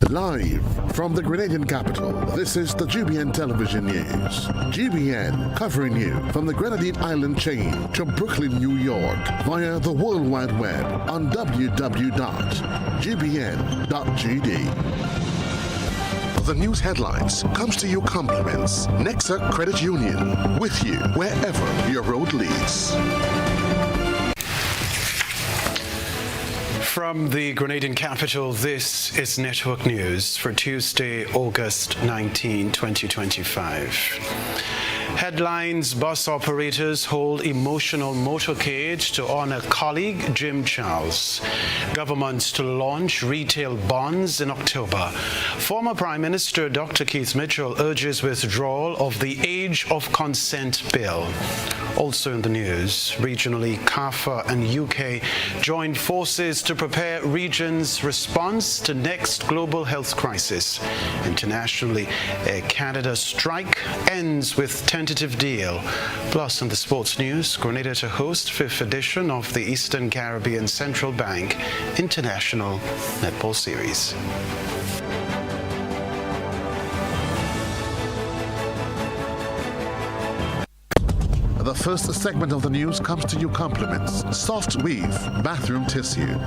Live from the Grenadian capital, this is the GBN television news. GBN covering you from the Grenadine Island chain to Brooklyn, New York via the World Wide Web on www.gbn.gd. The news headlines comes to you compliments Nexa Credit Union, with you wherever your road leads. From the Grenadian capital, this is Network News for Tuesday, August 19, 2025. Headlines: bus operators hold emotional motorcade to honor colleague Jim Charles. Government to launch retail bonds in October. Former Prime Minister Dr. Keith Mitchell urges withdrawal of the Age of Consent Bill. Also in the news, regionally, CAFA and UK join forces to prepare region's response to next global health crisis. Internationally, Air Canada strike ends with tentative deal. Plus, in the sports news, Grenada to host 5th edition of the Eastern Caribbean Central Bank International Netball Series. The first segment of the news comes to you compliments Soft Weave Bathroom Tissue.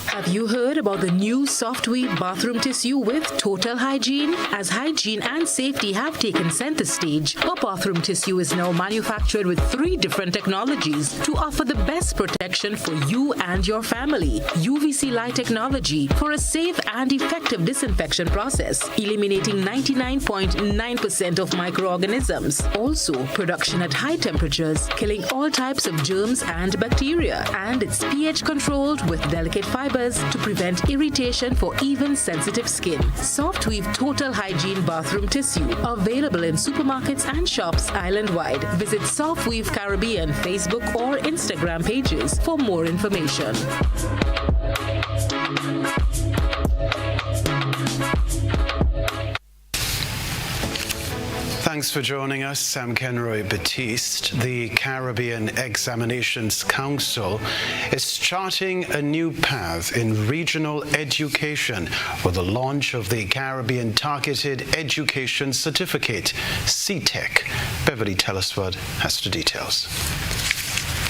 Have you heard about the new Soft Weave bathroom tissue with total hygiene? As hygiene and safety have taken center stage, our bathroom tissue is now manufactured with 3 different technologies to offer the best protection for you and your family. UVC light technology for a safe and effective disinfection process, eliminating 99.9% of microorganisms. Also, production at high temperatures, killing all types of germs and bacteria. And it's pH controlled with delicate fibers to prevent irritation for even sensitive skin. Soft Weave Total Hygiene Bathroom Tissue, available in supermarkets and shops island-wide. Visit Soft Weave Caribbean Facebook or Instagram pages for more information. Thanks for joining us. I'm Kenroy Baptiste. The Caribbean Examinations Council is charting a new path in regional education with the launch of the Caribbean Targeted Education Certificate, CTEC. Beverly Telesford has the details.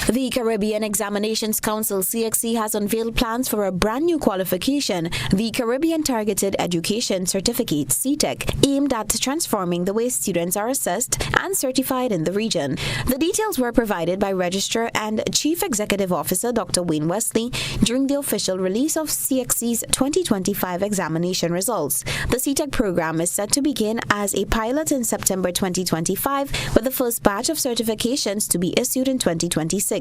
The Caribbean Examinations Council, CXC, has unveiled plans for a brand new qualification, the Caribbean Targeted Education Certificate, CTEC, aimed at transforming the way students are assessed and certified in the region. The details were provided by Registrar and Chief Executive Officer Dr. Wayne Wesley during the official release of CXC's 2025 examination results. The CTEC program is set to begin as a pilot in September 2025, with the first batch of certifications to be issued in 2026.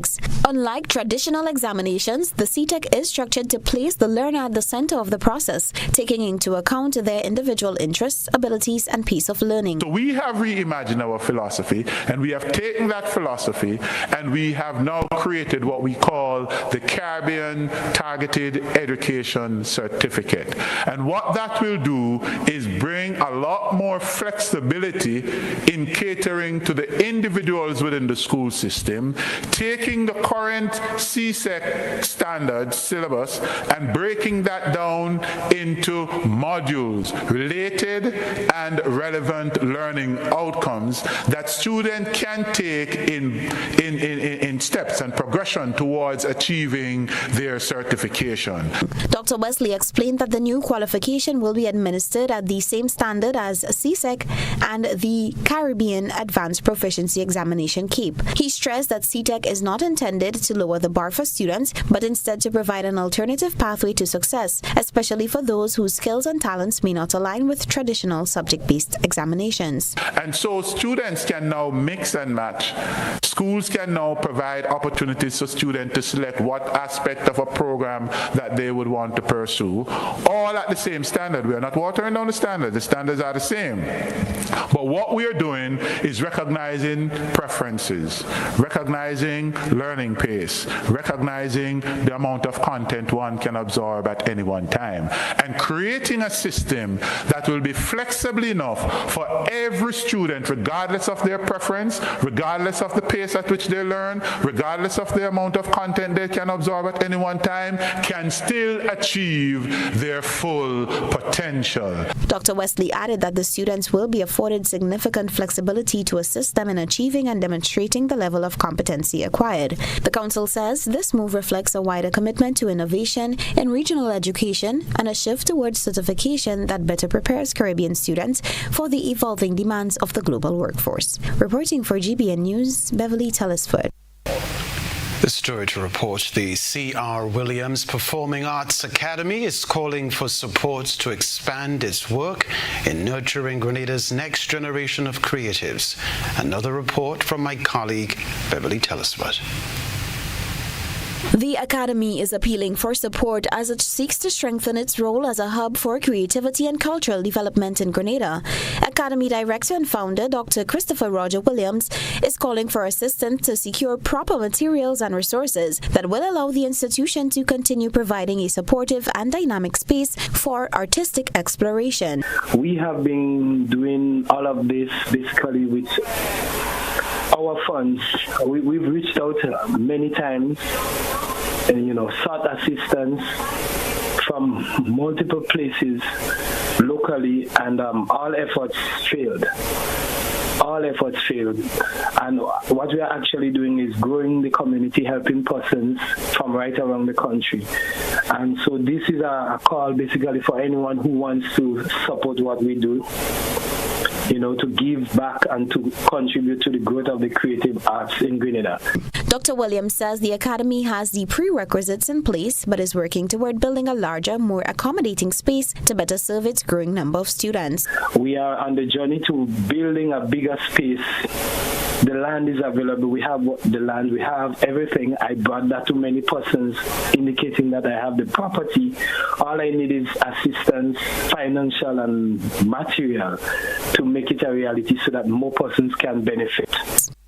Unlike traditional examinations, the CTEC is structured to place the learner at the center of the process, taking into account their individual interests, abilities, and pace of learning. So we have reimagined our philosophy, and we have taken that philosophy and we have now created what we call the Caribbean Targeted Education Certificate. And what that will do is bring a lot more flexibility in catering to the individuals within the school system, taking the current CSEC standard syllabus and breaking that down into modules, related and relevant learning outcomes that students can take in steps and progression towards achieving their certification. Dr. Wesley explained that the new qualification will be administered at the same standard as CSEC and the Caribbean Advanced Proficiency Examination CAPE. He stressed that CTEC is not intended to lower the bar for students, but instead to provide an alternative pathway to success, especially for those whose skills and talents may not align with traditional subject-based examinations. And so students can now mix and match. Schools can now provide opportunities for students to select what aspect of a program that they would want to pursue, all at the same standard. We are not watering down the standard. The standards are the same. But what we are doing is recognizing preferences, recognizing learning pace, recognizing the amount of content one can absorb at any one time, and creating a system that will be flexible enough for every student, regardless of their preference, regardless of the pace at which they learn, regardless of the amount of content they can absorb at any one time, can still achieve their full potential. Dr. Wesley added that the students will be afforded significant flexibility to assist them in achieving and demonstrating the level of competency acquired. The council says this move reflects a wider commitment to innovation in regional education and a shift towards certification that better prepares Caribbean students for the evolving demands of the global workforce. Reporting for GBN News, Beverly Telesford. The story to report: the C.R. Williams Performing Arts Academy is calling for support to expand its work in nurturing Grenada's next generation of creatives. Another report from my colleague, Beverly Telesford. The Academy is appealing for support as it seeks to strengthen its role as a hub for creativity and cultural development in Grenada. Academy Director and founder Dr. Christopher Roger Williams is calling for assistance to secure proper materials and resources that will allow the institution to continue providing a supportive and dynamic space for artistic exploration. We have been doing all of this basically with our funds. We've reached out many times and, sought assistance from multiple places locally, and all efforts failed. And what we are actually doing is growing the community, helping persons from right around the country. And so this is a call basically for anyone who wants to support what we do, to give back and to contribute to the growth of the creative arts in Grenada. Dr. Williams says the Academy has the prerequisites in place but is working toward building a larger, more accommodating space to better serve its growing number of students. We are on the journey to building a bigger space. The land is available. We have the land. We have everything. I brought that to many persons, indicating that I have the property. All I need is assistance, financial and material, to make it a reality so that more persons can benefit.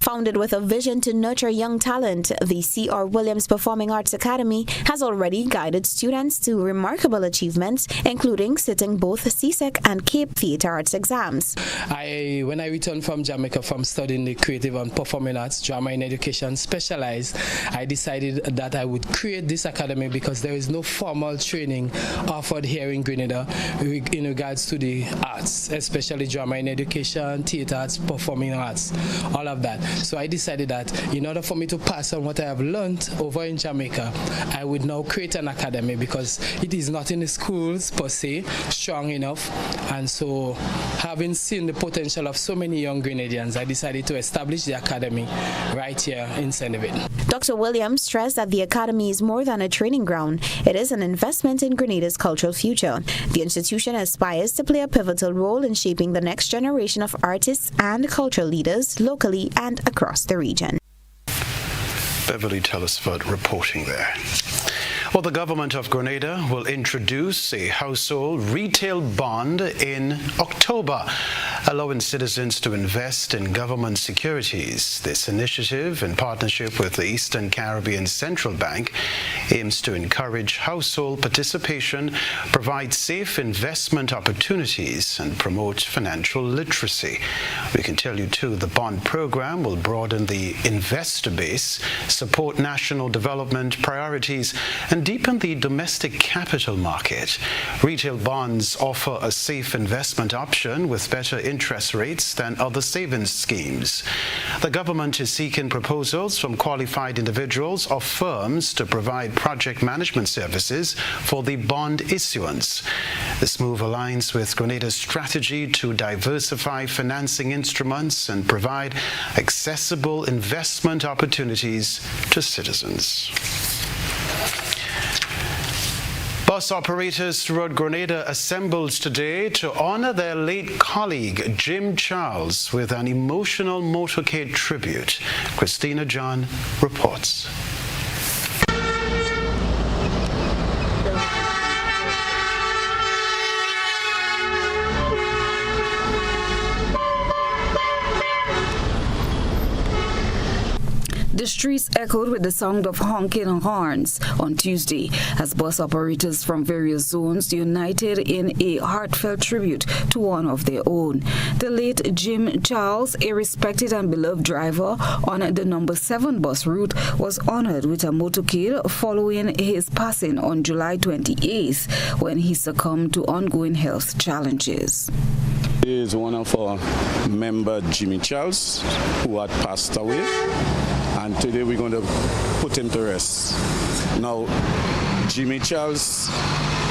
Founded with a vision to nurture young talent, the C.R. Williams Performing Arts Academy has already guided students to remarkable achievements, including sitting both CSEC and Cape Theatre Arts exams. When I returned from Jamaica from studying the creative and performing arts, drama and education specialized, I decided that I would create this academy because there is no formal training offered here in Grenada in regards to the arts, especially drama and education, theatre arts, performing arts, all of that. So I decided that in order for me to pass on what I have learned over in Jamaica, I would now create an academy because it is not in the schools per se strong enough. And so, having seen the potential of so many young Grenadians, I decided to establish the academy right here in St. David. Dr. Williams stressed that the academy is more than a training ground. It is an investment in Grenada's cultural future. The institution aspires to play a pivotal role in shaping the next generation of artists and cultural leaders locally and across the region. Beverly Telesford reporting there. Well, the government of Grenada will introduce a household retail bond in October, allowing citizens to invest in government securities. This initiative, in partnership with the Eastern Caribbean Central Bank, aims to encourage household participation, provide safe investment opportunities, and promote financial literacy. We can tell you, too, the bond program will broaden the investor base, support national development priorities, and deepen the domestic capital market. Retail bonds offer a safe investment option with better interest rates than other savings schemes. The government is seeking proposals from qualified individuals or firms to provide project management services for the bond issuance. This move aligns with Grenada's strategy to diversify financing instruments and provide accessible investment opportunities to citizens. Bus operators throughout Grenada assembled today to honor their late colleague, Jim Charles, with an emotional motorcade tribute. Christina John reports. The The streets echoed with the sound of honking horns on Tuesday as bus operators from various zones united in a heartfelt tribute to one of their own. The late Jim Charles, a respected and beloved driver on the number 7 bus route, was honored with a motorcade following his passing on July 28th when he succumbed to ongoing health challenges. He is one of our member, Jimmy Charles, who had passed away, and today we're going to put him to rest. Now, Jimmy Charles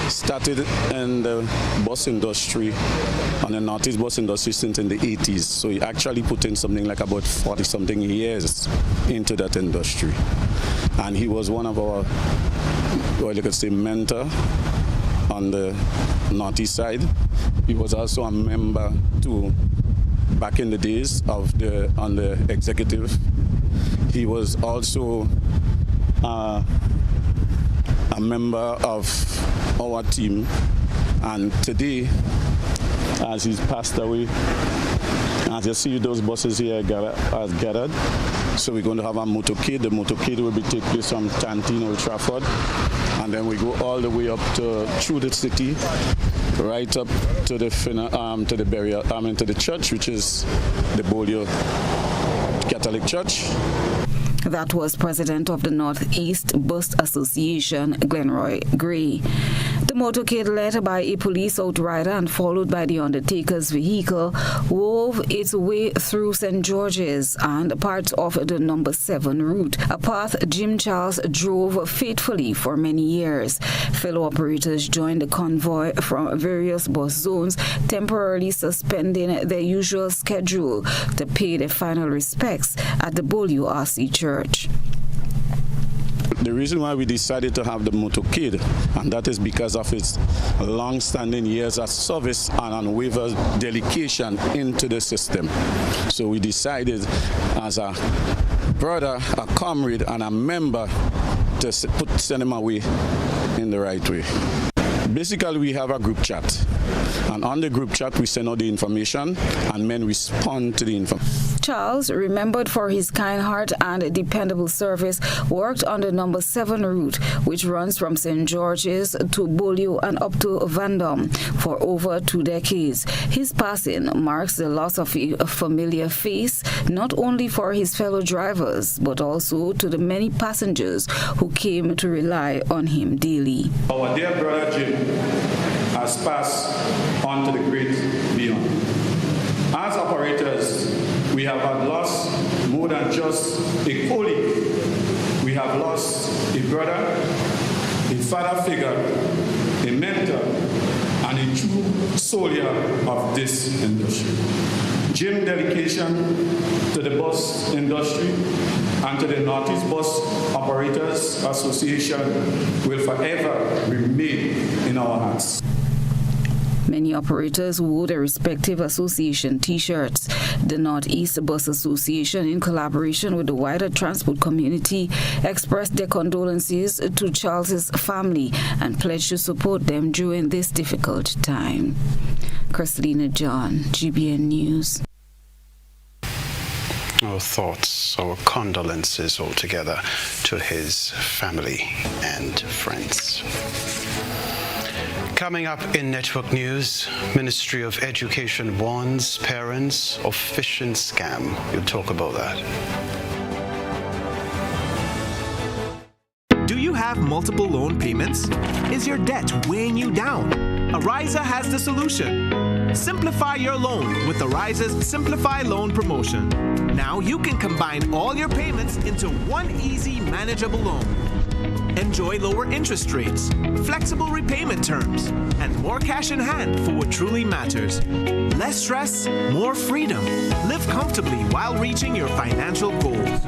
started in the bus industry, on the Northeast bus industry since in the 80s, so he actually put in something like about 40-something years into that industry. And he was one of our, well, you could say, mentor on the Northeast side. He was also a member too back in the days of on the executive. He was also a member of our team, and today, as he's passed away, as you see those buses here gathered, so we're going to have a motorcade. The motorcade will be taking place from Tantine, Old Trafford, and then we go all the way up through the city, right up to the burial, to the church, which is the Bolio Catholic Church. That was President of the Northeast Bus Association, Kenroy Gray. The motorcade, led by a police outrider and followed by the Undertaker's vehicle, wove its way through St. George's and parts of the number 7 route, a path Jim Charles drove faithfully for many years. Fellow operators joined the convoy from various bus zones, temporarily suspending their usual schedule to pay their final respects at the Bolio RC Church. The reason why we decided to have the motorcade, and that is because of its long-standing years of service and unwavering dedication into the system. So we decided as a brother, a comrade, and a member to send him away in the right way. Basically, we have a group chat, and on the group chat, we send out the information, and men respond to the information. Charles, remembered for his kind heart and dependable service, worked on the number 7 route, which runs from St. George's to Bolio and up to Vandom for over 2 decades. His passing marks the loss of a familiar face, not only for his fellow drivers, but also to the many passengers who came to rely on him daily. Our dear brother Jim has passed on to the great beyond. As operators, we have lost more than just a colleague. We have lost a brother, a father figure, a mentor, and a true soldier of this industry. Jim's dedication to the bus industry and to the Northeast Bus Operators Association will forever remain in our hearts. Many operators wore their respective association T-shirts. The Northeast Bus Association, in collaboration with the wider transport community, expressed their condolences to Charles's family and pledged to support them during this difficult time. Christina John, GBN News. Our thoughts, our condolences altogether to his family and friends. Coming up in Network News, Ministry of Education warns parents of phishing scam. We'll talk about that. Do you have multiple loan payments? Is your debt weighing you down? Ariza has the solution. Simplify your loan with Ariza's Simplify Loan promotion. Now you can combine all your payments into one easy, manageable loan. Enjoy lower interest rates, flexible repayment terms, and more cash in hand for what truly matters. Less stress, more freedom. Live comfortably while reaching your financial goals.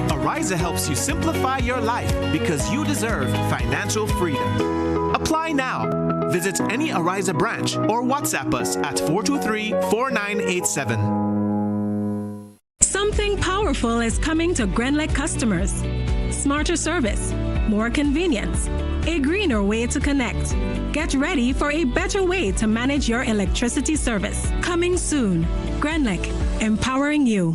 Ariza helps you simplify your life because you deserve financial freedom. Apply now. Visit any Ariza branch or WhatsApp us at 423-4987. Something powerful is coming to Grenlec customers. Smarter service, more convenience, a greener way to connect. Get ready for a better way to manage your electricity service. Coming soon. Grenlec, empowering you.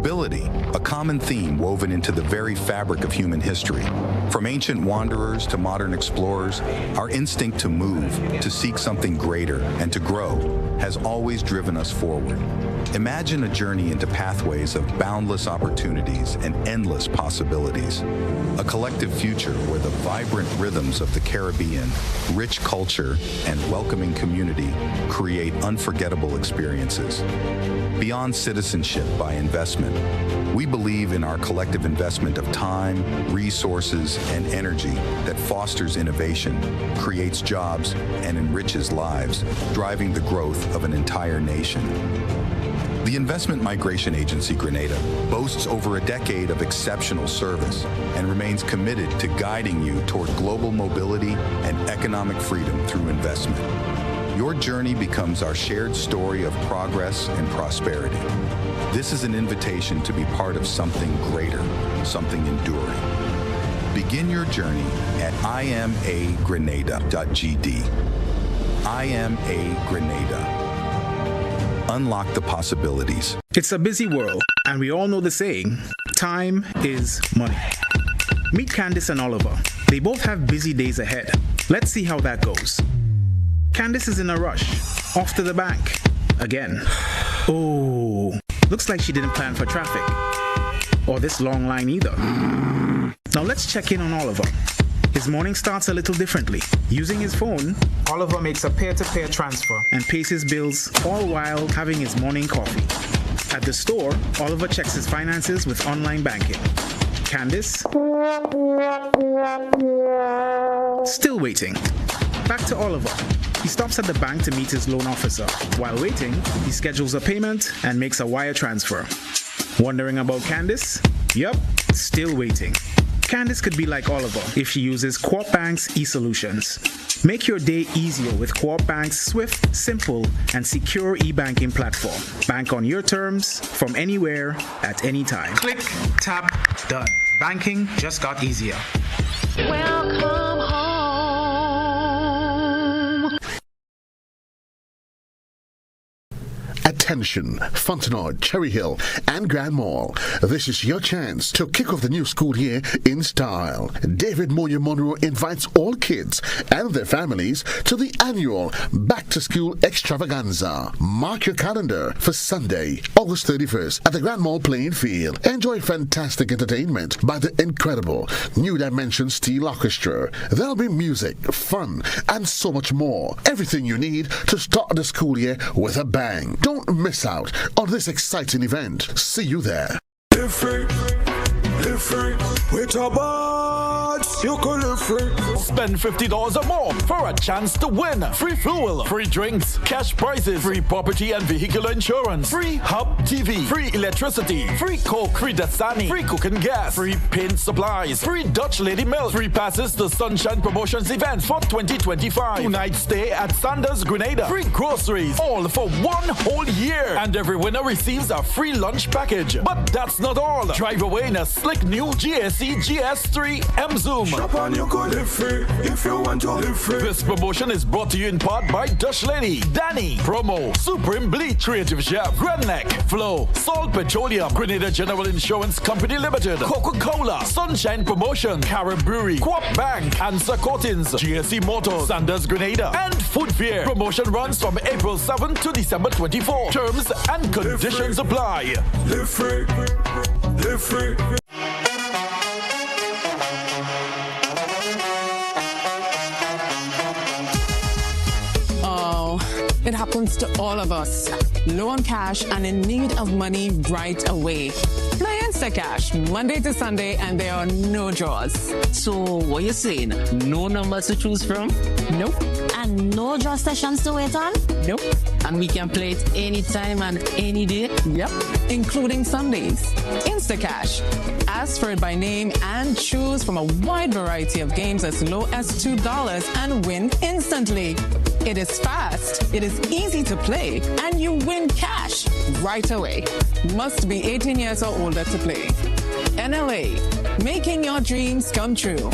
Mobility, a common theme woven into the very fabric of human history. From ancient wanderers to modern explorers, our instinct to move, to seek something greater, and to grow has always driven us forward. Imagine a journey into pathways of boundless opportunities and endless possibilities. A collective future where the vibrant rhythms of the Caribbean, rich culture, and welcoming community create unforgettable experiences. Beyond citizenship by investment, we believe in our collective investment of time, resources, and energy that fosters innovation, creates jobs, and enriches lives, driving the growth of an entire nation. The Investment Migration Agency Grenada boasts over a decade of exceptional service and remains committed to guiding you toward global mobility and economic freedom through investment. Your journey becomes our shared story of progress and prosperity. This is an invitation to be part of something greater, something enduring. Begin your journey at imagrenada.gd. IMA-Grenada. Unlock the possibilities. It's a busy world, and we all know the saying, time is money. Meet Candice and Oliver. They both have busy days ahead. Let's see how that goes. Candice is in a rush, off to the bank, again. Oh, looks like she didn't plan for traffic, or this long line either. Now let's check in on Oliver. His morning starts a little differently. Using his phone, Oliver makes a peer-to-peer transfer and pays his bills, all while having his morning coffee. At the store, Oliver checks his finances with online banking. Candice? Still waiting. Back to Oliver. He stops at the bank to meet his loan officer. While waiting, he schedules a payment and makes a wire transfer. Wondering about Candice? Yup, still waiting. Candice could be like Oliver if she uses Co-op Bank's e-solutions. Make your day easier with Co-op Bank's swift, simple, and secure e-banking platform. Bank on your terms, from anywhere, at any time. Click, tap, done. Banking just got easier. Welcome home. Attention, Fontenoy, Cherry Hill, and Grand Mall. This is your chance to kick off the new school year in style. David Moyer Monroe invites all kids and their families to the annual Back to School Extravaganza. Mark your calendar for Sunday, August 31st at the Grand Mall playing field. Enjoy fantastic entertainment by the incredible New Dimension Steel Orchestra. There'll be music, fun, and so much more. Everything you need to start the school year with a bang. Don't miss out on this exciting event. See you there. Live free with our buds. You can live free. Spend $50 or more for a chance to win. Free fuel, free drinks, cash prizes, free property and vehicle insurance, free Hub TV, free electricity, free Coke, free Dasani, free cooking gas, free paint supplies, free Dutch Lady Milk, free passes to Sunshine Promotions events for 2025. 2-night stay at Sanders Grenada, free groceries, all for 1 whole year. And every winner receives a free lunch package. But that's not all. Drive away in a slick new GSE GS3 M Zoom. Shop and you go live free if you want to live free. This promotion is brought to you in part by Dutch Lady, Danny, Promo, Supreme Bleach, Creative Chef, Redneck, Flow, Salt Petroleum, Grenada General Insurance Company Limited, Coca-Cola, Sunshine Promotion, Carib Brewery, Co-op Bank, Answer Coatings, GSE Motors, Sanders Grenada, and Food Fair. Promotion runs from April 7 to December 24. Terms and conditions apply. Live free. Live free. It happens to all of us. Low on cash and in need of money right away. Play Instacash Monday to Sunday and there are no draws. So what you saying? No numbers to choose from? Nope. And no draw sessions to wait on? Nope. And we can play it anytime and any day? Yep. Including Sundays. Instacash. Ask for it by name and choose from a wide variety of games as low as $2 and win instantly. It is fast, it is easy to play, and you win cash right away. Must be 18 years or older to play. NLA, making your dreams come true.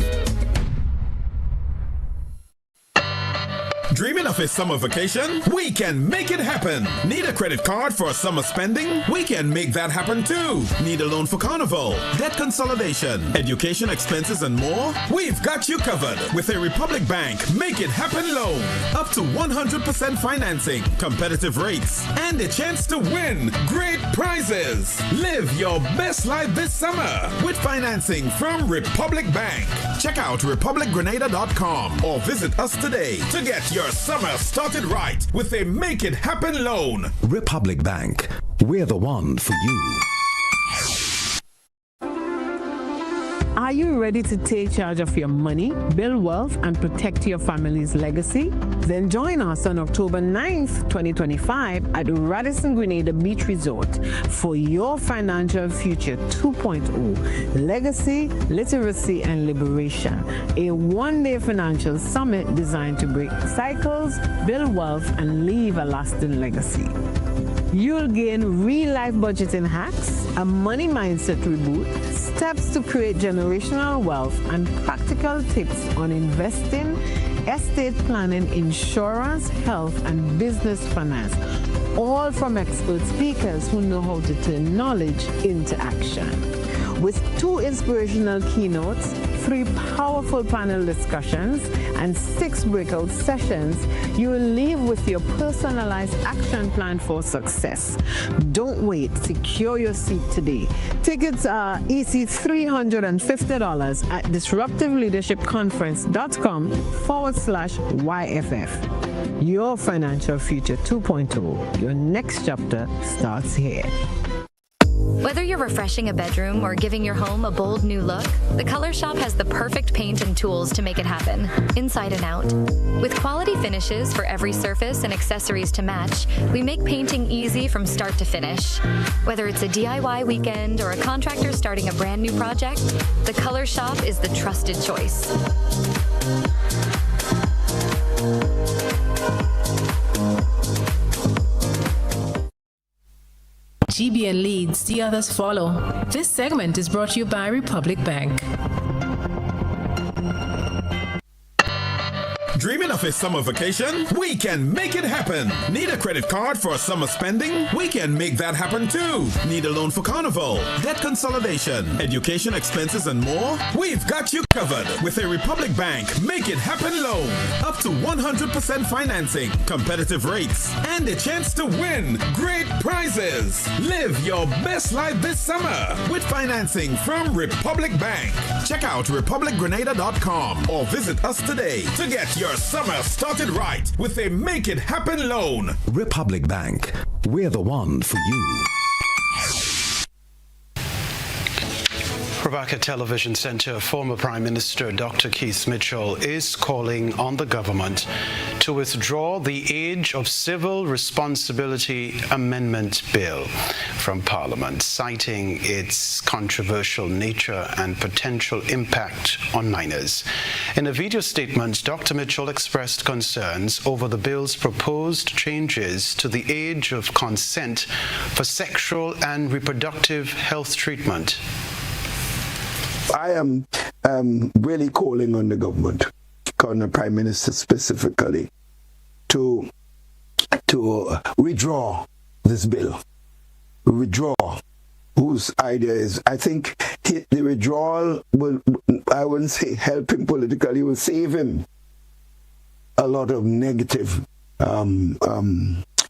Dreaming of a summer vacation? We can make it happen. Need a credit card for summer spending? We can make that happen too. Need a loan for carnival, debt consolidation, education expenses, and more? We've got you covered with a Republic Bank Make It Happen loan. Up to 100% financing, competitive rates, and a chance to win great prizes. Live your best life this summer with financing from Republic Bank. Check out republicgrenada.com or visit us today to get your summer started right with a Make It Happen loan. Republic Bank, we're the one for you. Are you ready to take charge of your money, build wealth, and protect your family's legacy? Then join us on October 9th, 2025 at Radisson Grenada Beach Resort for your Financial Future 2.0, Legacy, Literacy, and Liberation, a one-day financial summit designed to break cycles, build wealth, and leave a lasting legacy. You'll gain real-life budgeting hacks, a money mindset reboot, steps to create generational wealth, and practical tips on investing, estate planning, insurance, health, and business finance, all from expert speakers who know how to turn knowledge into action. With 2 inspirational keynotes, 3 powerful panel discussions, and 6 breakout sessions, you will leave with your personalized action plan for success. Don't wait. Secure your seat today. Tickets are EC $350 at disruptiveleadershipconference.com/YFF. Your Financial Future 2.0. Your next chapter starts here. Whether you're refreshing a bedroom or giving your home a bold new look, the Color Shop has the perfect paint and tools to make it happen, inside and out. With quality finishes for every surface and accessories to match, we make painting easy from start to finish. Whether it's a DIY weekend or a contractor starting a brand new project, the Color Shop is the trusted choice. GBN leads, the others follow. This segment is brought to you by Republic Bank. Dreaming of a summer vacation? We can make it happen. Need a credit card for summer spending? We can make that happen too. Need a loan for carnival, debt consolidation, education expenses, and more? We've got you covered with a Republic Bank Make It Happen loan. Up to 100% financing, competitive rates, and a chance to win great prizes. Live your best life this summer with financing from Republic Bank. Check out republicgrenada.com or visit us today to get your summer started right with a Make It Happen loan. Republic Bank, we're the one for you. Rebecca Television Center former Prime Minister Dr. Keith Mitchell is calling on the government to withdraw the Age of Civil Responsibility Amendment Bill from Parliament, citing its controversial nature and potential impact on minors. In a video statement, Dr. Mitchell expressed concerns over the bill's proposed changes to the age of consent for sexual and reproductive health treatment. I am really calling on the government, on the Prime Minister specifically, to withdraw this bill. Withdraw. Whose idea is, I think the withdrawal will, I wouldn't say help him politically, will save him a lot of negative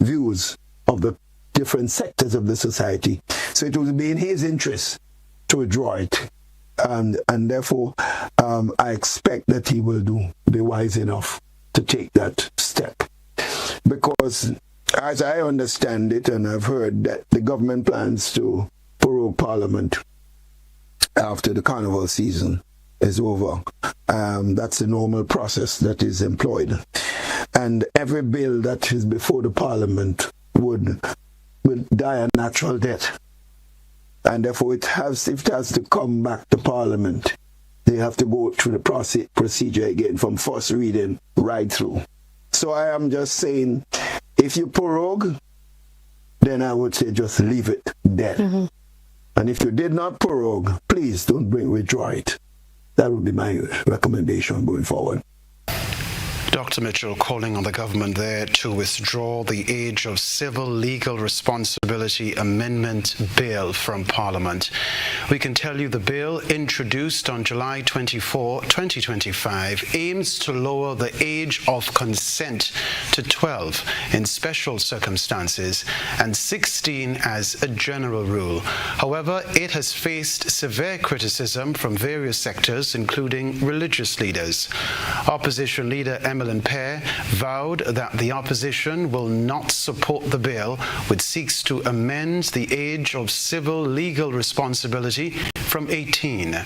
views of the different sectors of the society. So it will be in his interest to withdraw it. And therefore, I expect that he will be wise enough to take that step. Because as I understand it, and I've heard that the government plans to prorogue Parliament after the carnival season is over. That's the normal process that is employed. And every bill that is before the Parliament will die a natural death. And therefore, if it has to come back to Parliament, they have to go through the procedure again from first reading right through. So I am just saying, if you prorogue, then I would say just leave it dead. Mm-hmm. And if you did not prorogue, please don't withdraw it. That would be my recommendation going forward. Dr. Mitchell calling on the government there to withdraw the Age of Civil Legal Responsibility Amendment Bill from Parliament. We can tell you the bill, introduced on July 24, 2025, aims to lower the age of consent to 12 in special circumstances and 16 as a general rule. However, it has faced severe criticism from various sectors, including religious leaders. Opposition leader Emmeline Pear vowed that the opposition will not support the bill, which seeks to amend the age of civil legal responsibility from 18.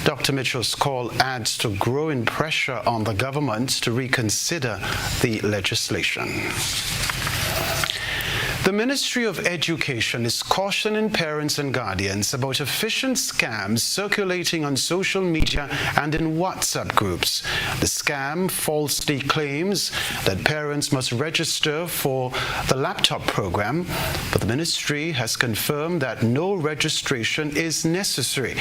Dr. Mitchell's call adds to growing pressure on the government to reconsider the legislation. The Ministry of Education is cautioning parents and guardians about efficient scams circulating on social media and in WhatsApp groups. The scam falsely claims that parents must register for the laptop program, but the ministry has confirmed that no registration is necessary.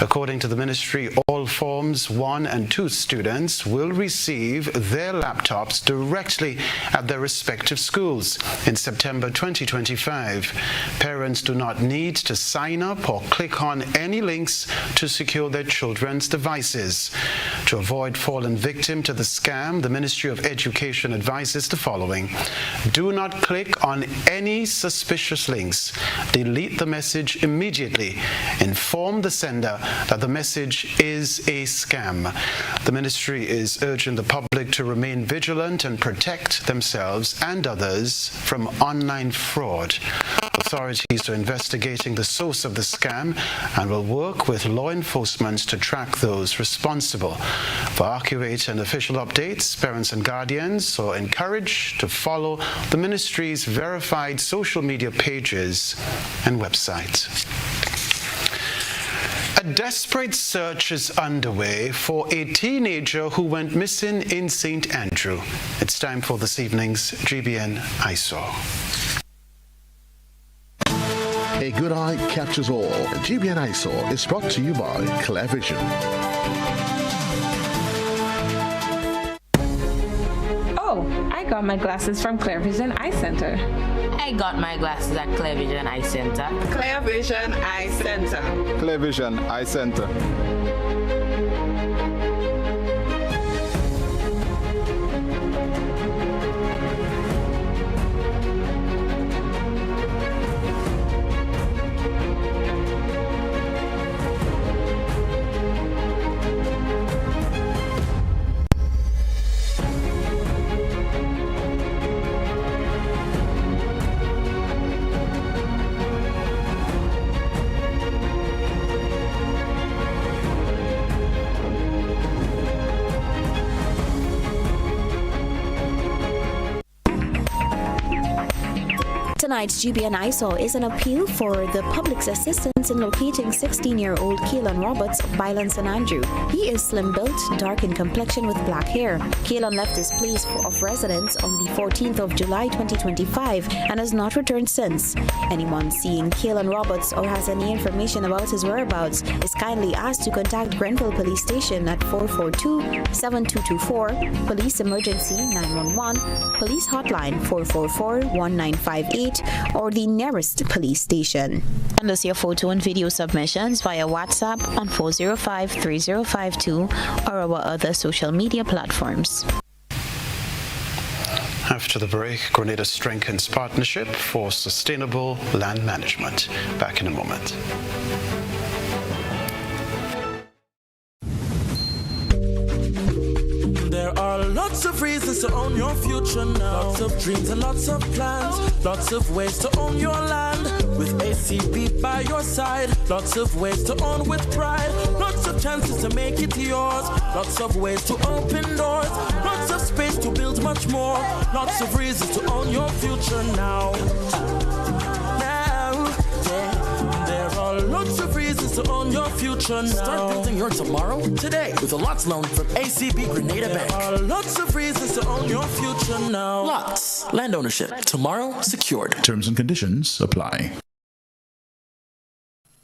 According to the ministry, all Forms 1 and 2 students will receive their laptops directly at their respective schools in September 2025. Parents do not need to sign up or click on any links to secure their children's devices. To avoid falling victim to the scam, the Ministry of Education advises the following. Do not click on any suspicious links. Delete the message immediately. Inform the sender that the message is a scam. The ministry is urging the public to remain vigilant and protect themselves and others from online fraud. Authorities are investigating the source of the scam and will work with law enforcement to track those responsible. For accurate and official updates, parents and guardians are encouraged to follow the ministry's verified social media pages and website. A desperate search is underway for a teenager who went missing in St. Andrew. It's time for this evening's GBN ISO. A good eye catches all. GBN ISO is brought to you by Clear Vision. Oh, I got my glasses from Clear Vision Eye Center. I got my glasses at Clear Vision Eye Center. Clear Vision Eye Center. Clear Vision Eye Center. Tonight's GBN ISO is an appeal for the public's assistance in locating 16-year-old Kaylon Roberts of Bylan St. Andrew. He is slim-built, dark in complexion with black hair. Kaylon left his place of residence on the 14th of July 2025 and has not returned since. Anyone seeing Kaylon Roberts or has any information about his whereabouts is kindly asked to contact Grenville Police Station at 442-7224, Police Emergency 911, Police Hotline 444-1958, or the nearest police station. Send us your photo and video submissions via WhatsApp on 405-3052 or our other social media platforms. After the break, Grenada strengthens partnership for sustainable land management. Back in a moment. There are lots of reasons to own your future now. Lots of dreams and lots of plans. Lots of ways to own your land. With ACB by your side. Lots of ways to own with pride. Lots of chances to make it yours. Lots of ways to open doors. Lots of space to build much more. Lots of reasons to own your future now. There are lots of reasons to own your future now. Start building your tomorrow today with a LOTS loan from ACB Grenada Bank. There are lots of reasons to own your future now. LOTS, land ownership, tomorrow secured. Terms and conditions apply.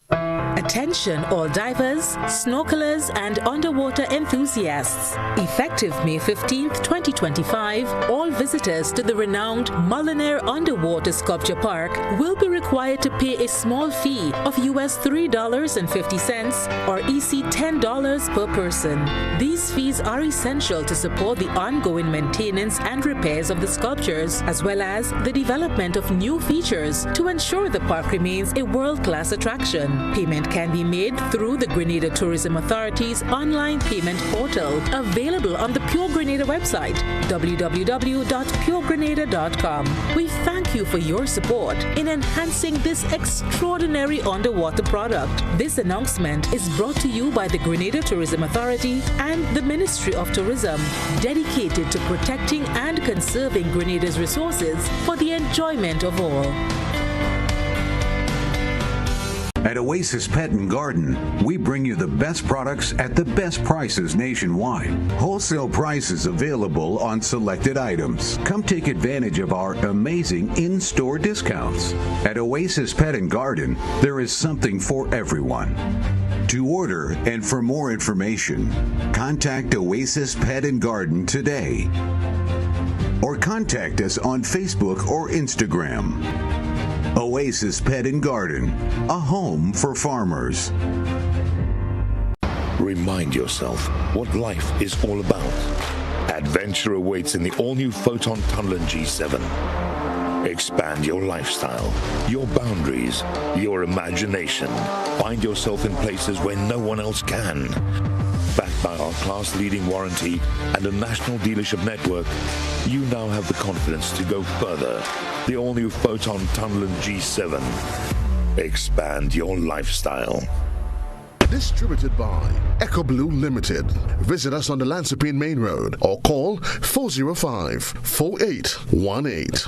A Attention all divers, snorkelers and underwater enthusiasts. Effective May 15th, 2025, all visitors to the renowned Mullinair Underwater Sculpture Park will be required to pay a small fee of US $3.50 or EC $10 per person. These fees are essential to support the ongoing maintenance and repairs of the sculptures, as well as the development of new features to ensure the park remains a world-class attraction. Payment can be made through the Grenada Tourism Authority's online payment portal, available on the Pure Grenada website, www.puregrenada.com. We thank you for your support in enhancing this extraordinary underwater product. This announcement is brought to you by the Grenada Tourism Authority and the Ministry of Tourism, dedicated to protecting and conserving Grenada's resources for the enjoyment of all. At Oasis Pet and Garden, we bring you the best products at the best prices nationwide. Wholesale prices available on selected items. Come take advantage of our amazing in-store discounts. At Oasis Pet and Garden, there is something for everyone. To order and for more information, contact Oasis Pet and Garden today. Or contact us on Facebook or Instagram. Oasis Pet and Garden, a home for farmers. Remind yourself what life is all about. Adventure awaits in the all-new Photon Tunneling G7. Expand your lifestyle, your boundaries, your imagination. Find yourself in places where no one else can. Backed by our class-leading warranty and a national dealership network, you now have the confidence to go further. The all-new Photon Tunneling G7. Expand your lifestyle. Distributed by Echo Blue Limited. Visit us on the Lansopine Main Road or call 405-4818.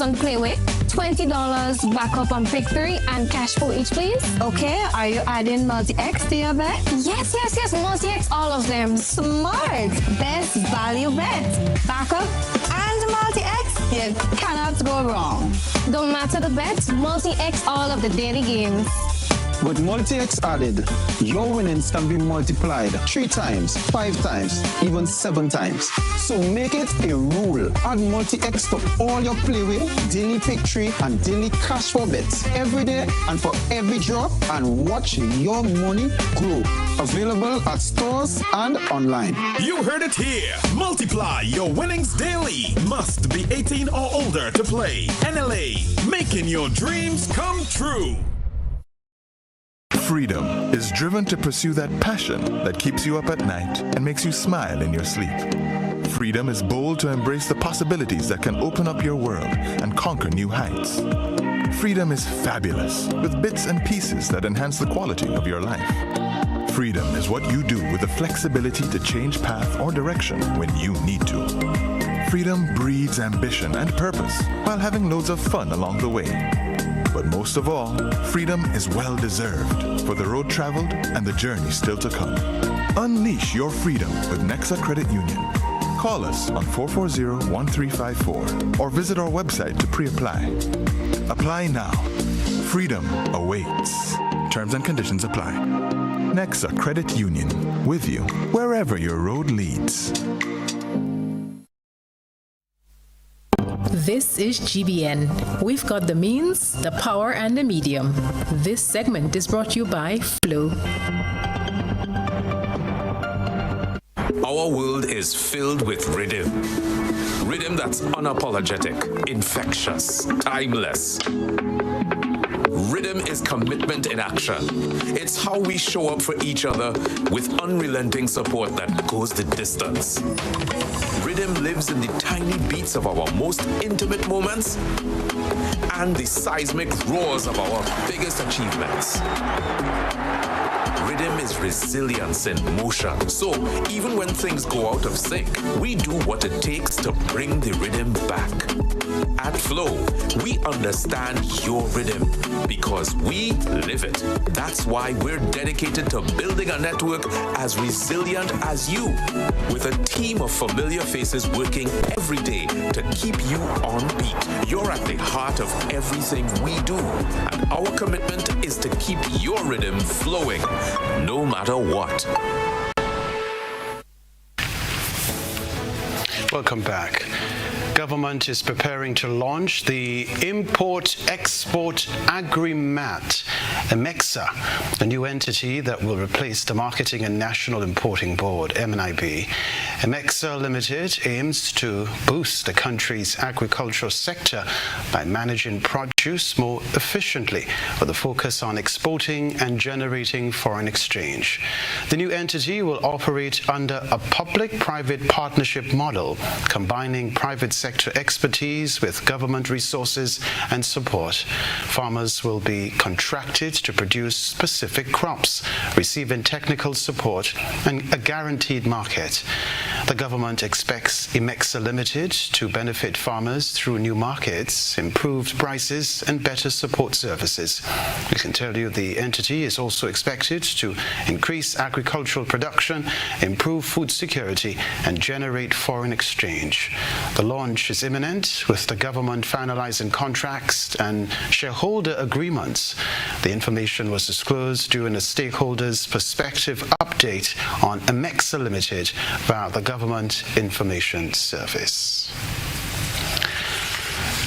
on Playway, $20 backup on Pick 3, and cash for each, please. Okay, are you adding multi-X to your bet? Yes, multi-X, all of them. Smart. Best value bet. Backup and multi-X, you cannot go wrong. Don't matter the bets, multi-X all of the daily games. With multi-X added, your winnings can be multiplied 3 times, 5 times, even 7 times. So make it a rule. Add multi-X to all your Playway, daily Pick 3, and daily cash for bets every day and for every drop, and watch your money grow. Available at stores and online. You heard it here. Multiply your winnings daily. Must be 18 or older to play. NLA, making your dreams come true. Freedom is driven to pursue that passion that keeps you up at night and makes you smile in your sleep. Freedom is bold to embrace the possibilities that can open up your world and conquer new heights. Freedom is fabulous, with bits and pieces that enhance the quality of your life. Freedom is what you do with the flexibility to change path or direction when you need to. Freedom breeds ambition and purpose while having loads of fun along the way. But most of all, freedom is well-deserved for the road traveled and the journey still to come. Unleash your freedom with Nexa Credit Union. Call us on 440-1354 or visit our website to pre-apply. Apply now. Freedom awaits. Terms and conditions apply. Nexa Credit Union, with you wherever your road leads. This is GBN. We've got the means, the power, and the medium. This segment is brought to you by Flow. Our world is filled with rhythm. Rhythm that's unapologetic, infectious, timeless. Rhythm is commitment in action. It's how we show up for each other with unrelenting support that goes the distance. Rhythm lives in the tiny beats of our most intimate moments and the seismic roars of our biggest achievements. Rhythm is resilience in motion. So even when things go out of sync, we do what it takes to bring the rhythm back. At Flow, we understand your rhythm because we live it. That's why we're dedicated to building a network as resilient as you, with a team of familiar faces working every day to keep you on beat. You're at the heart of everything we do, and our commitment is to keep your rhythm flowing, no matter what. Welcome back. Government is preparing to launch the Import-Export Agri-MAT, EMEXA, a new entity that will replace the Marketing and National Importing Board, MNIB. EMEXA Limited aims to boost the country's agricultural sector by managing produce more efficiently, with a focus on exporting and generating foreign exchange. The new entity will operate under a public-private partnership model, combining private sector expertise with government resources and support. Farmers will be contracted to produce specific crops, receiving technical support and a guaranteed market. The government expects EMEXA Limited to benefit farmers through new markets, improved prices, and better support services. We can tell you the entity is also expected to increase agricultural production, improve food security, and generate foreign exchange. The launch is imminent, with the government finalizing contracts and shareholder agreements. The information was disclosed during a stakeholders' perspective update on EMEXA Limited via the Government Information Service.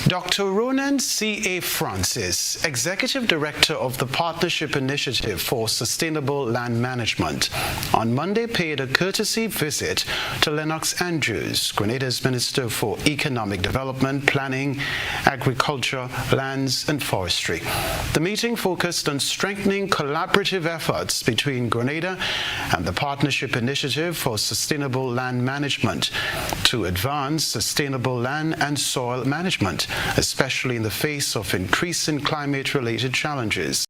Dr. Ronan C.A. Francis, Executive Director of the Partnership Initiative for Sustainable Land Management, on Monday paid a courtesy visit to Lennox Andrews, Grenada's Minister for Economic Development, Planning, Agriculture, Lands and Forestry. The meeting focused on strengthening collaborative efforts between Grenada and the Partnership Initiative for Sustainable Land Management to advance sustainable land and soil management, especially in the face of increasing climate-related challenges.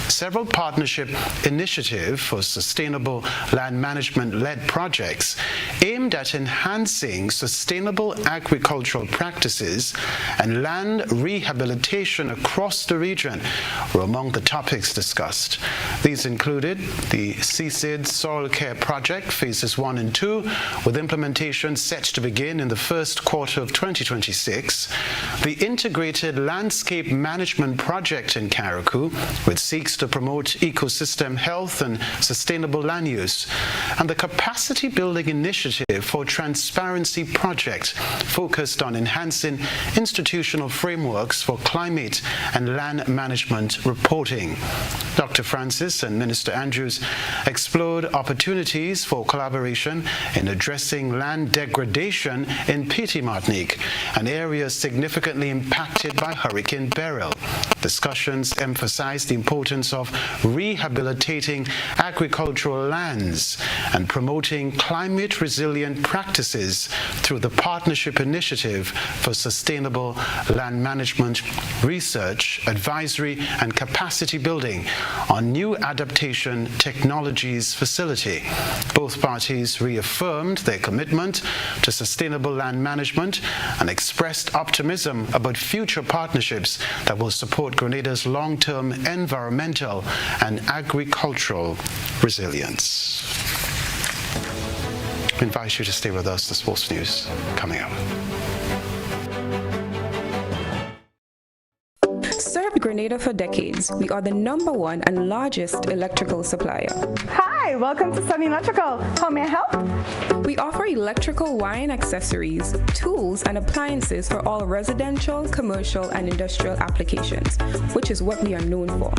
Several partnership initiatives for sustainable land management-led projects aimed at enhancing sustainable agricultural practices and land rehabilitation across the region were among the topics discussed. These included the CSID Soil Care Project, Phases 1 and 2, with implementation set to begin in the first quarter of 2026, the Integrated Landscape Management Project in Carriacou, which seeks to promote ecosystem health and sustainable land use, and the Capacity Building Initiative for Transparency Project, focused on enhancing institutional frameworks for climate and land management reporting. Dr. Francis and Minister Andrews explored opportunities for collaboration in addressing land degradation in Petite Martinique, an area significantly impacted by Hurricane Beryl. Discussions emphasized the importance of rehabilitating agricultural lands and promoting climate-resilient practices through the Partnership Initiative for Sustainable Land Management, Research, Advisory and Capacity Building on New Adaptation Technologies Facility. Both parties reaffirmed their commitment to sustainable land management and expressed optimism about future partnerships that will support Grenada's long-term environmental and agricultural resilience. We invite you to stay with us. The sports news coming up. Served Grenada for decades. We are the #1 and largest electrical supplier. Hi, welcome to Sunny Electrical. How may I help? We offer electrical wire and accessories, tools, and appliances for all residential, commercial, and industrial applications, which is what we are known for.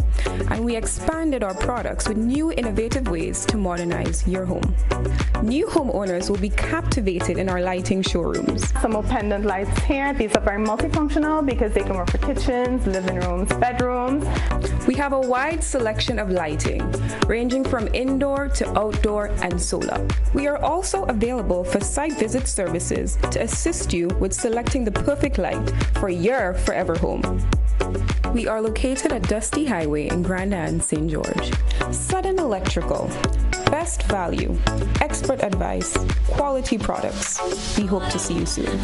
And we expanded our products with new innovative ways to modernize your home. New homeowners will be captivated in our lighting showrooms. Some more pendant lights here. These are very multifunctional because they can work for kitchens, living rooms, bedrooms. We have a wide selection of lighting, ranging from indoor to outdoor and solar. We are also available for site visit services to assist you with selecting the perfect light for your forever home. We are located at Dusty Highway in Grand Anse, St. George. Sudden Electrical. Best value, expert advice, quality products. We hope to see you soon.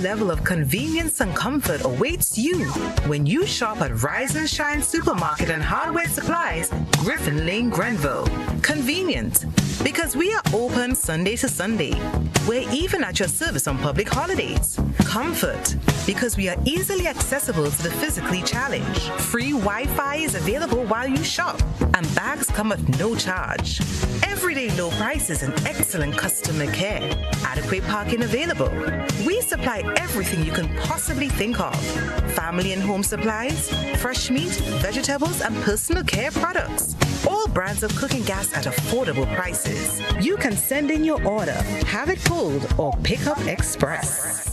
Level of convenience and comfort awaits you when you shop at Rise and Shine Supermarket and Hardware Supplies, Griffin Lane, Grenville. Convenient, because we are open Sunday to Sunday. We're even at your service on public holidays. Comfort, because we are easily accessible to the physically challenged. Free Wi-Fi is available while you shop, and bags come at no charge. Everyday low prices and excellent customer care. Adequate parking available. We supply everything you can possibly think of. Family and home supplies, fresh meat, vegetables, and personal care products. All brands of cooking gas at affordable prices. You can send in your order, have it pulled, or pick up express.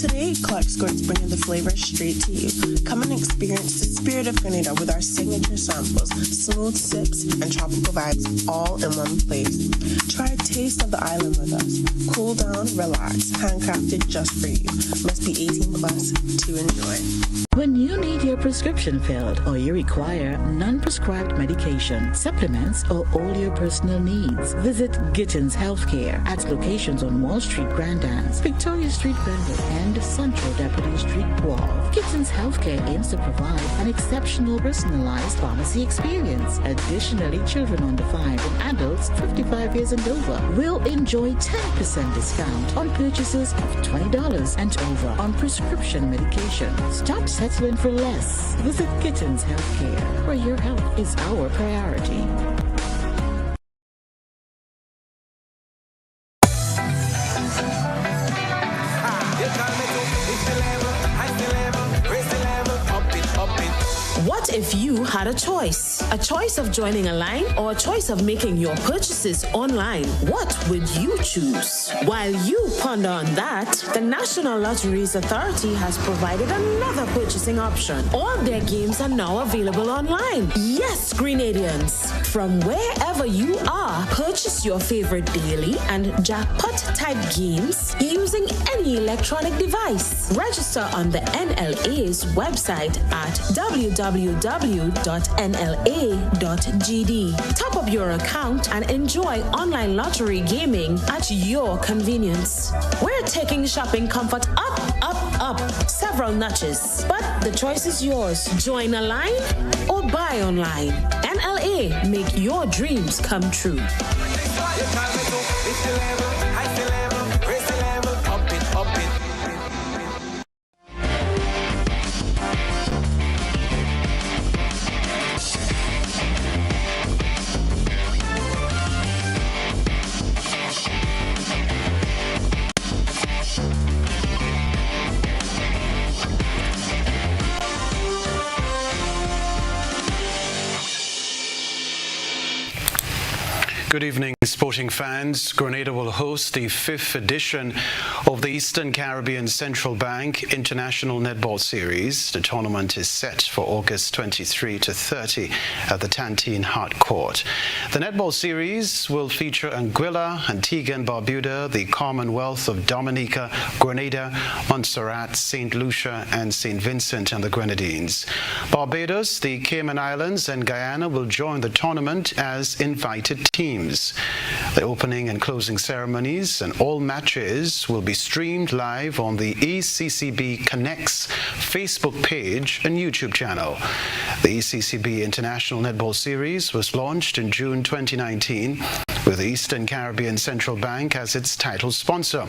Today, Clark Skirts bringing the flavor straight to you. Come and experience the spirit of Grenada with our signature samples, smooth sips, and tropical vibes all in one place. Try a taste of the island with us. Cool down, relax, handcrafted just for you. Must be 18 plus to enjoy. When you need your prescription filled or you require non-prescribed medication, supplements, or all your personal needs, visit Gittins Healthcare at locations on Wall Street, Grand Anse, Victoria Street, Grenville, and Central Deputy Street, Guelph. Gittins Healthcare aims to provide an exceptional personalized pharmacy experience. Additionally, children under 5 and adults 55 years and over will enjoy 10% discount on purchases of $20 and over on prescription medication. Stop settling for less. Visit Gittins Healthcare, where your health is our priority. What if you had a choice? A choice of joining a line or a choice of making your purchases online? What would you choose? While you ponder on that, the National Lotteries Authority has provided another purchasing option. All their games are now available online. Yes, Grenadians, from wherever you are, purchase your favorite daily and jackpot type games using any electronic device. Register on the NLA's website at www.nla.gd. Top up your account and enjoy online lottery gaming at your convenience. We're taking shopping comfort up several notches. But the choice is yours. Join a line or buy online. NLA, make your dreams come true. Good evening, sporting fans. Grenada will host the 5th edition of the Eastern Caribbean Central Bank International Netball Series. The tournament is set for August 23 to 30 at the Tantine Hart Court. The Netball Series will feature Anguilla, Antigua and Barbuda, the Commonwealth of Dominica, Grenada, Montserrat, St. Lucia and St. Vincent and the Grenadines. Barbados, the Cayman Islands and Guyana will join the tournament as invited teams. The opening and closing ceremonies and all matches will be streamed live on the ECCB Connects Facebook page and YouTube channel. The ECCB International Netball Series was launched in June 2019 with the Eastern Caribbean Central Bank as its title sponsor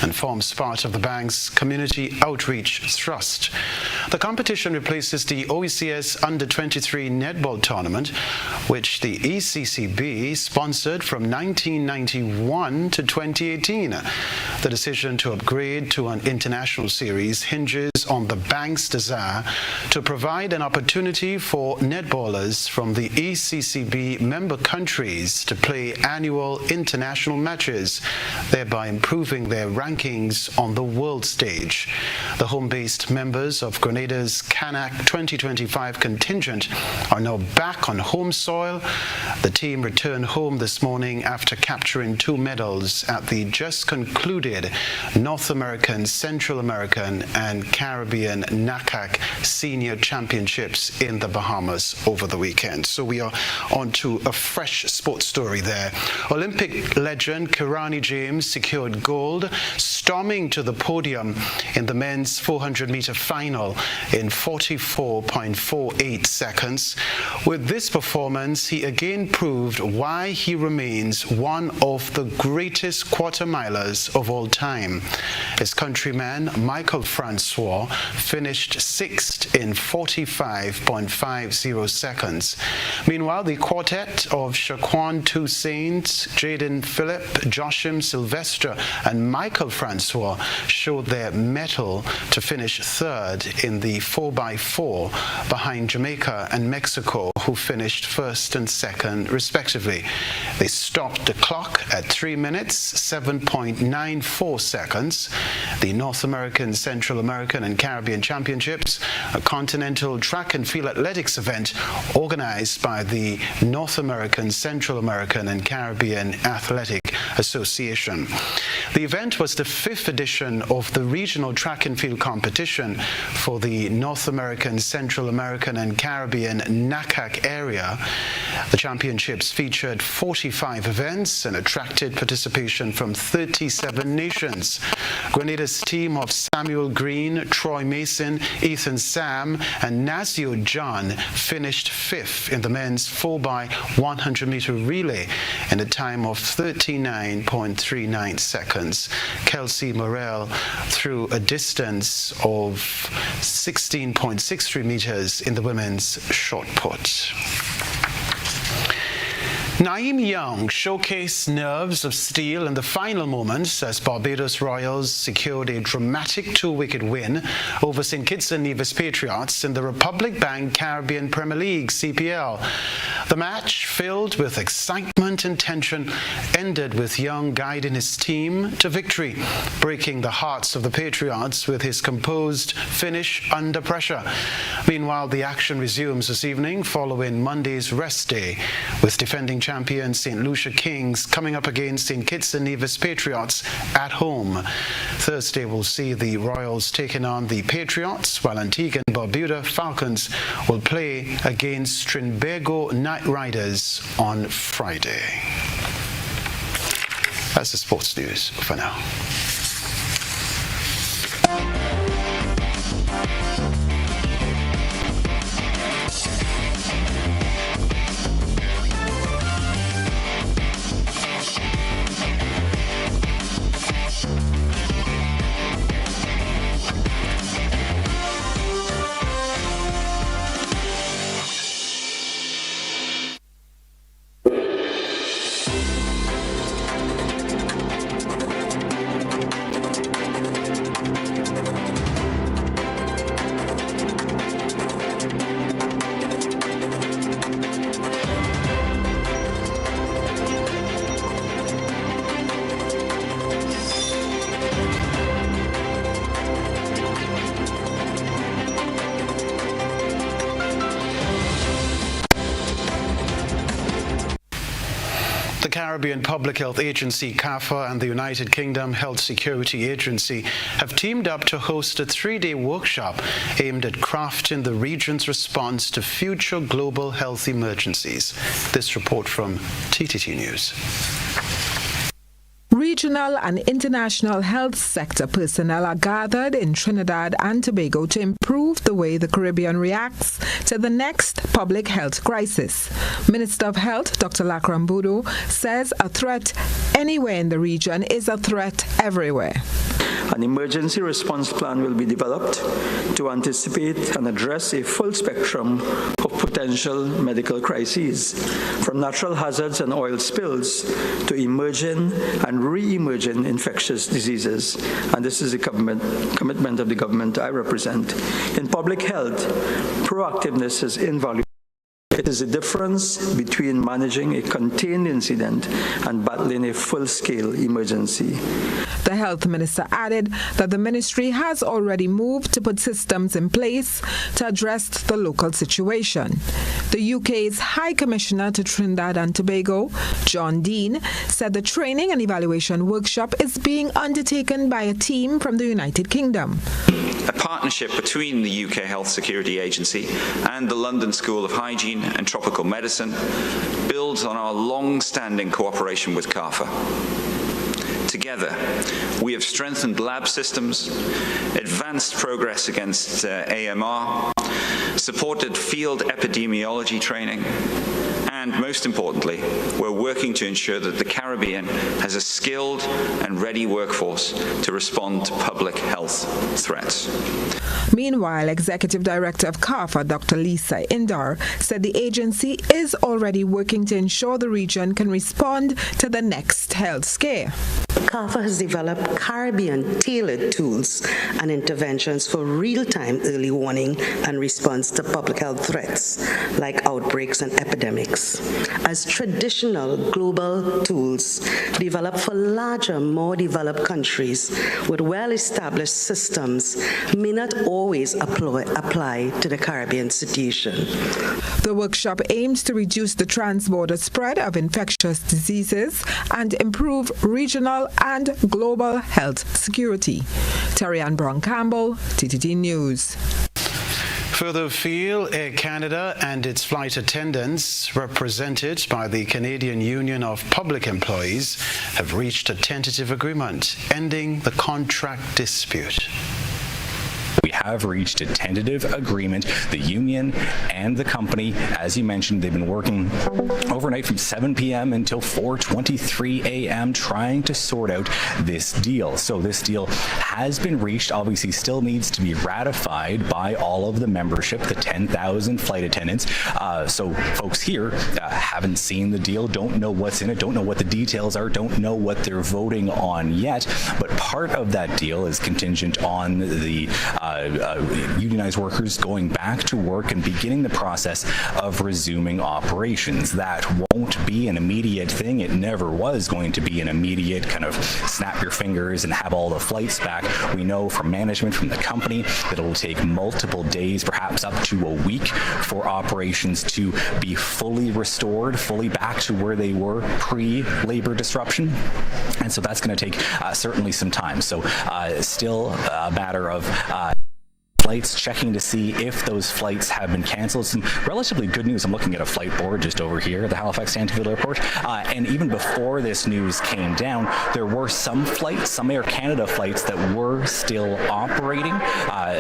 and forms part of the bank's Community Outreach Trust. The competition replaces the OECS Under-23 Netball Tournament, which the ECCB sponsored from 1991 to 2018. The decision to upgrade to an international series hinges on the bank's desire to provide an opportunity for netballers from the ECCB member countries to play annual international matches, thereby improving their rankings on the world stage. The home-based members of Grenada's CANAC 2025 contingent are now back on home soil. The team returned home this morning after capturing 2 medals at the just concluded North American, Central American and Caribbean NACAC Senior Championships in the Bahamas over the weekend. So we are on to a fresh sports story there. Olympic legend Kirani James secured gold, storming to the podium in the men's 400-meter final in 44.48 seconds. With this performance, he again proved why he remains one of the greatest quarter-milers of all time. His countryman, Michael Francois, finished 6th in 45.50 seconds. Meanwhile, the quartet of Shaquan Toussaint, Jaden Phillip, Joshim Sylvester and Michael Francois showed their mettle to finish 3rd in the 4x4 behind Jamaica and Mexico, who finished 1st and 2nd respectively. They stopped the clock at 3 minutes, 7.94 seconds. The North American, Central American and Caribbean Championships, a continental track and field athletics event organized by the North American, Central American and Caribbean Athletic Association. The event was the 5th edition of the regional track and field competition for the North American, Central American and Caribbean NACAC area. The championships featured 45 events and attracted participation from 37 nations. Grenada's team of Samuel Green, Troy Mason, Ethan Sam and Nazio John finished 5th in the men's 4x100-meter relay in a time of 39.39 seconds. Kelsey Morel threw a distance of 16.63 meters in the women's shot put. Naeem Young showcased nerves of steel in the final moments as Barbados Royals secured a dramatic 2-wicket win over St. Kitts and Nevis Patriots in the Republic Bank Caribbean Premier League CPL. The match, filled with excitement and tension, ended with Young guiding his team to victory, breaking the hearts of the Patriots with his composed finish under pressure. Meanwhile, the action resumes this evening following Monday's rest day, with defending champion St. Lucia Kings coming up against St. Kitts and Nevis Patriots at home. Thursday will see the Royals taking on the Patriots, while Antigua and Barbuda Falcons will play against Trinbago Knight Riders on Friday. That's the sports news for now. The Caribbean Public Health Agency, CAFA, and the United Kingdom Health Security Agency have teamed up to host a 3-day workshop aimed at crafting the region's response to future global health emergencies. This report from TTT News. Regional and international health sector personnel are gathered in Trinidad and Tobago to improve the way the Caribbean reacts to the next public health crisis. Minister of Health, Dr. Lakram Bodo, says a threat anywhere in the region is a threat everywhere. An emergency response plan will be developed to anticipate and address a full spectrum of potential medical crises, from natural hazards and oil spills to emerging and re-emerging infectious diseases. And this is the commitment of the government I represent. In public health, proactiveness is invaluable. It is the difference between managing a contained incident and battling a full-scale emergency. The health minister added that the ministry has already moved to put systems in place to address the local situation. The UK's High Commissioner to Trinidad and Tobago, John Dean, said the training and evaluation workshop is being undertaken by a team from the United Kingdom. A partnership between the UK Health Security Agency and the London School of Hygiene and Tropical Medicine builds on our long-standing cooperation with CARFA. Together, we have strengthened lab systems, advanced progress against AMR, supported field epidemiology training, and most importantly, we're working to ensure that the Caribbean has a skilled and ready workforce to respond to public health threats. Meanwhile, Executive Director of CARFA, Dr. Lisa Indar, said the agency is already working to ensure the region can respond to the next health scare. CARFA has developed Caribbean-tailored tools and interventions for real-time early warning and response to public health threats like outbreaks and epidemics. As traditional global tools developed for larger, more developed countries with well-established systems may not always apply to the Caribbean situation. The workshop aims to reduce the trans-border spread of infectious diseases and improve regional and global health security. Terry Ann Brown-Campbell, TTT News. Further afield, Air Canada and its flight attendants, represented by the Canadian Union of Public Employees, have reached a tentative agreement ending the contract dispute. We have reached a tentative agreement. The union and the company, as you mentioned, they've been working overnight from 7 p.m. until 4:23 a.m. trying to sort out this deal. So this deal has been reached, obviously still needs to be ratified by all of the membership, the 10,000 flight attendants. So folks here haven't seen the deal, don't know what's in it, don't know what the details are, don't know what they're voting on yet. But part of that deal is contingent on the unionized workers going back to work and beginning the process of resuming operations. That won't be an immediate thing. It never was going to be an immediate kind of snap your fingers and have all the flights back. We know from management, from the company, that it'll take multiple days, perhaps up to a week, for operations to be fully restored, fully back to where they were pre-labor disruption. And so that's going to take certainly some time. So still a matter of flights, checking to see if those flights have been canceled. Some relatively good news. I'm looking at a flight board just over here at the Halifax Stanfield Airport. And even before this news came down, there were some flights, some Air Canada flights that were still operating.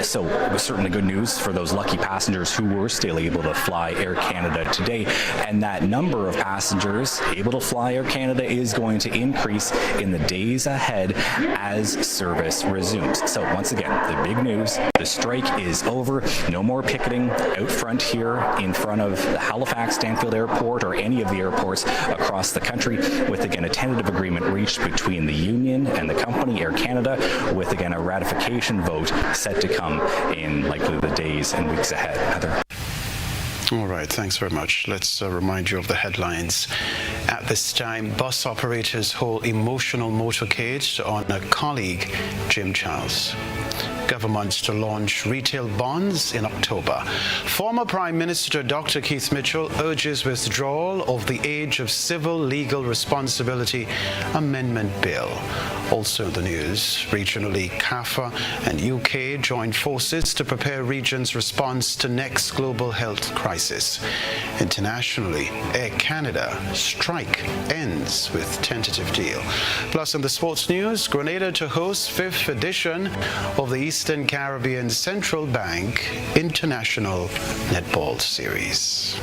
So it was certainly good news for those lucky passengers who were still able to fly Air Canada today. And that number of passengers able to fly Air Canada is going to increase in the days ahead as service resumes. So once again, the big news, the strike is over. No more picketing out front here in front of the Halifax Stanfield Airport or any of the airports across the country, with again a tentative agreement reached between the union and the company, Air Canada, with again a ratification vote set to come in likely the days and weeks ahead. Heather. All right, thanks very much. Let's remind you of the headlines. At this time, bus operators hold emotional motorcade on a colleague, Jim Charles. Government to launch retail bonds in October. Former Prime Minister Dr. Keith Mitchell urges withdrawal of the Age of Civil Legal Responsibility Amendment Bill. Also in the news, regionally, CAFA and UK join forces to prepare region's response to next global health crisis. Internationally, Air Canada strike ends with tentative deal. Plus, in the sports news, Grenada to host 5th edition of the Eastern Caribbean Central Bank International Netball Series.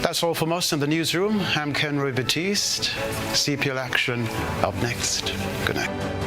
That's all from us in the newsroom. I'm Kenroy Baptiste. CPL Action up next. Good night.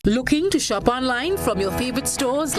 Looking to shop online from your favorite stores